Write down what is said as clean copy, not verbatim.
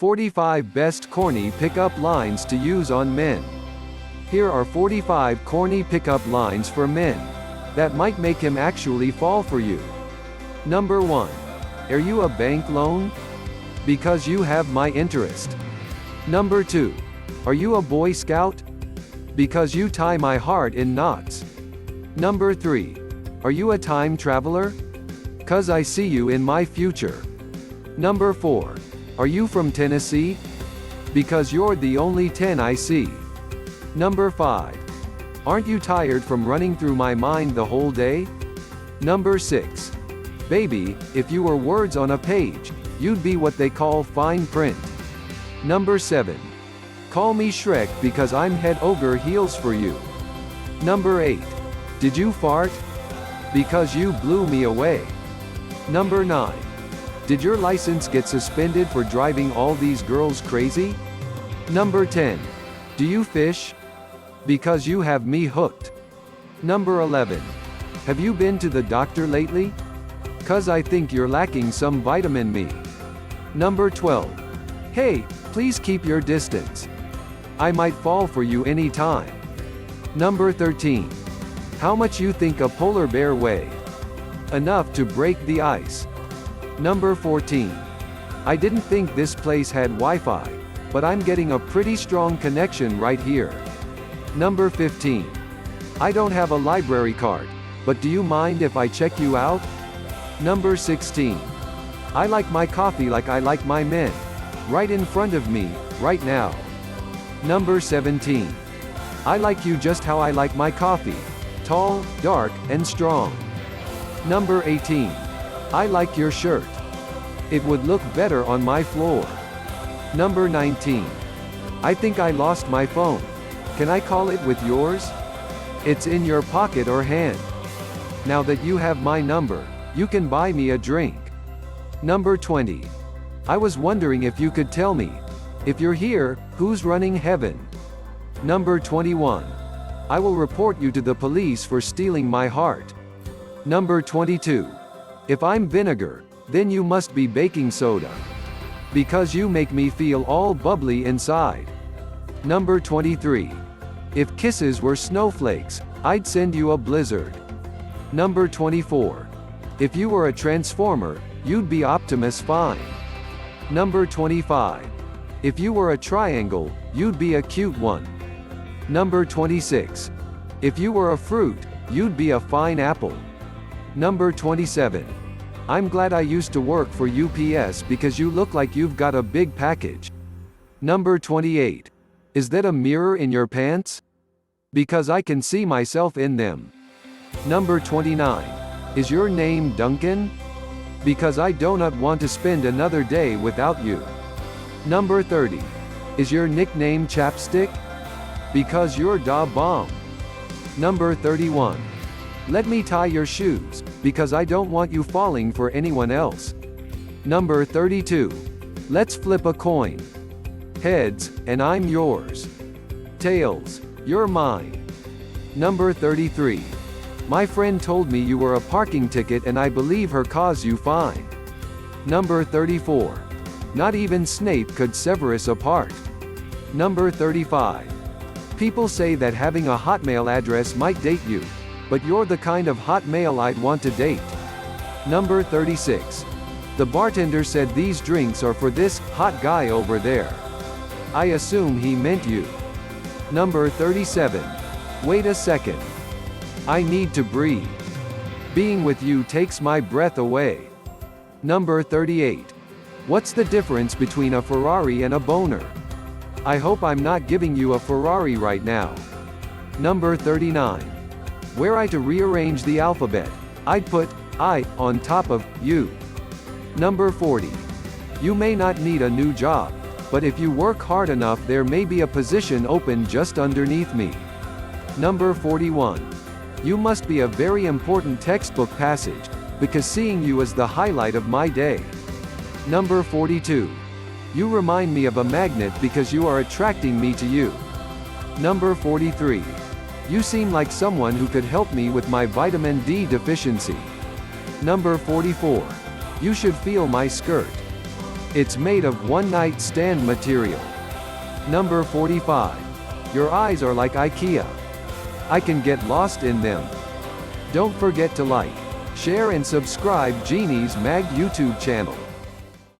45 Best Corny Pickup Lines to Use on Men. Here are 45 corny pickup lines for men that might make him actually fall for you. Number 1. Are you a bank loan? Because you have my interest. Number 2. Are you a Boy Scout? Because you tie my heart in knots. Number 3. Are you a time traveler? 'Cause I see you in my future. Number 4. Are you from Tennessee? Because you're the only 10 I see. Number 5. Aren't you tired from running through my mind the whole day? Number 6. Baby, if you were words on a page, you'd be what they call fine print. Number 7. Call me Shrek because I'm head over heels for you. Number 8. Did you fart? Because you blew me away. Number 9. Did your license get suspended for driving all these girls crazy? Number 10. Do you fish? Because you have me hooked. Number 11. Have you been to the doctor lately? 'Cause I think you're lacking some vitamin me. Number 12. Hey, please keep your distance. I might fall for you any time. Number 13. How much you think a polar bear weigh? Enough to break the ice. Number 14. I didn't think this place had Wi-Fi, but I'm getting a pretty strong connection right here. Number 15. I don't have a library card, but do you mind if I check you out? Number 16. I like my coffee like I like my men. Right in front of me, right now. Number 17. I like you just how I like my coffee. Tall, dark, and strong. Number 18. I like your shirt. It would look better on my floor. Number 19. I think I lost my phone. Can I call it with yours? It's in your pocket or hand. Now that you have my number, you can buy me a drink. Number 20. I was wondering if you could tell me, if you're here, who's running heaven? Number 21. I will report you to the police for stealing my heart. Number 22. If I'm vinegar, then you must be baking soda. Because you make me feel all bubbly inside. Number 23. If kisses were snowflakes, I'd send you a blizzard. Number 24. If you were a transformer, you'd be Optimus Fine. Number 25. If you were a triangle, you'd be a cute one. Number 26. If you were a fruit, you'd be a fine apple. Number 27. I'm glad I used to work for UPS because you look like you've got a big package. Number 28. Is that a mirror in your pants? Because I can see myself in them. Number 29. Is your name Duncan? Because I do not want to spend another day without you. Number 30. Is your nickname Chapstick? Because you're da bomb. Number 31. Let me tie your shoes, because I don't want you falling for anyone else. Number 32. Let's flip a coin. Heads, and I'm yours. Tails, you're mine. Number 33. My friend told me you were a parking ticket and I believe her cause you fine. Number 34. Not even Snape could sever us apart. Number 35. People say that having a Hotmail address might date you, but you're the kind of Hotmail I'd want to date. Number 36. The bartender said these drinks are for this hot guy over there. I assume he meant you. Number 37. Wait a second. I need to breathe. Being with you takes my breath away. Number 38. What's the difference between a Ferrari and a boner? I hope I'm not giving you a Ferrari right now. Number 39. Were I to rearrange the alphabet, I'd put I on top of you. Number 40. You may not need a new job, but if you work hard enough there may be a position open just underneath me. Number 41. You must be a very important textbook passage, because seeing you is the highlight of my day. Number 42. You remind me of a magnet because you are attracting me to you. Number 43. You seem like someone who could help me with my vitamin D deficiency. Number 44. You should feel my skirt. It's made of one-night stand material. Number 45. Your eyes are like IKEA. I can get lost in them. Don't forget to like, share and subscribe Genies Mag YouTube channel.